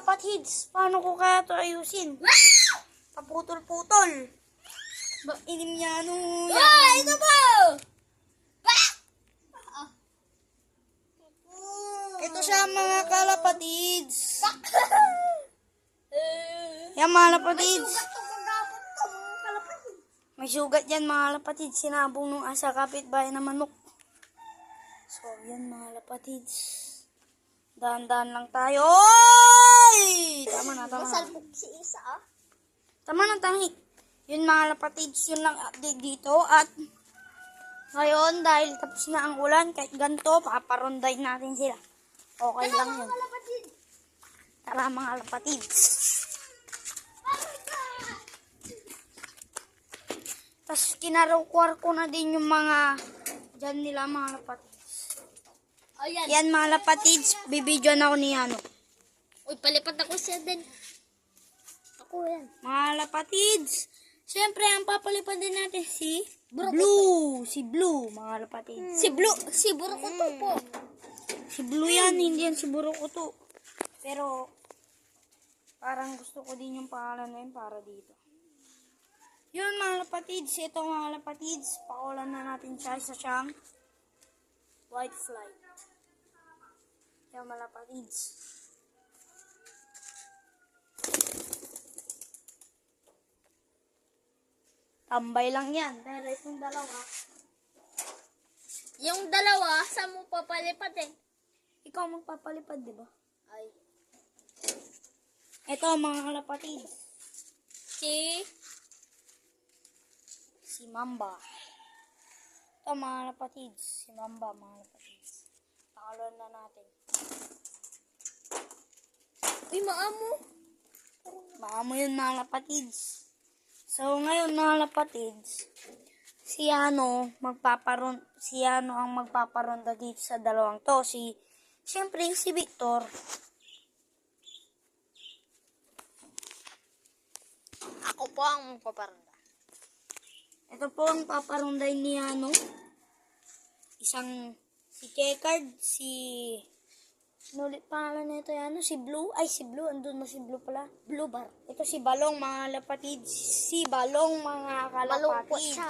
kalapatids, paano ko kaya ito ayusin? Paputol-putol. Inim niya ano yan. Ito po! Ito siya mga kalapatids. Yan mga kalapatids. May sugat yan mga kalapatids. Sinabong nung asa kapitbahay na manok. So yan mga kalapatids. Dahan-dahan lang tayo. Oy! Tama na. Masalbog si Isa ah. Tama na, tangi. Yun mga kalapatids, yun lang update dito. At ngayon, dahil tapos na ang ulan, kahit ganito, paparonday natin sila. Okay lang yun. Tara mga kalapatids. Tapos kinarakwar ko na din yung mga dyan nila mga kalapatids. Ayan. Yan mga kalapatids, bibidyoan ako ni ano. Uy, palipad ako siya din. Ako yan. Mga kalapatids, siyempre ang papalipad din natin si Blue. Si Blue, mga kalapatids. Si Burukuto po. Si Blue yan, hindi yan si Burukuto. Pero, parang gusto ko din yung pangalan na yun para dito. Yun mga kalapatids, ito mga kalapatids, pakulan na natin siya sa siyang white flight. Yan mga kalapatids. Tambay lang yan, dahil itong dalawa. Yung dalawa, saan mo papalipad eh? Ikaw magpapalipad, di ba? Ay. Ito mga kalapatids. Si Mamba. Ito mga kalapatids. Si Mamba mga kalapatids. Pakaluan na natin. Uy, maamo. Maamo yun mga kalapatids. So ngayon mga kalapatids, si ano ang magpaparonda dito sa dalawang to. Siyempre si Victor. Ako po ang magpaparanda. Ito po ang paparunday ni ano. Si Kekard, ano ulit pangalan na ito ano? Si Blue. Ay, si Blue. Andun na si Blue pala. Blue Bar. Ito si Balong mga kalapatids. Si Balong mga kalapatids. Balong po siya.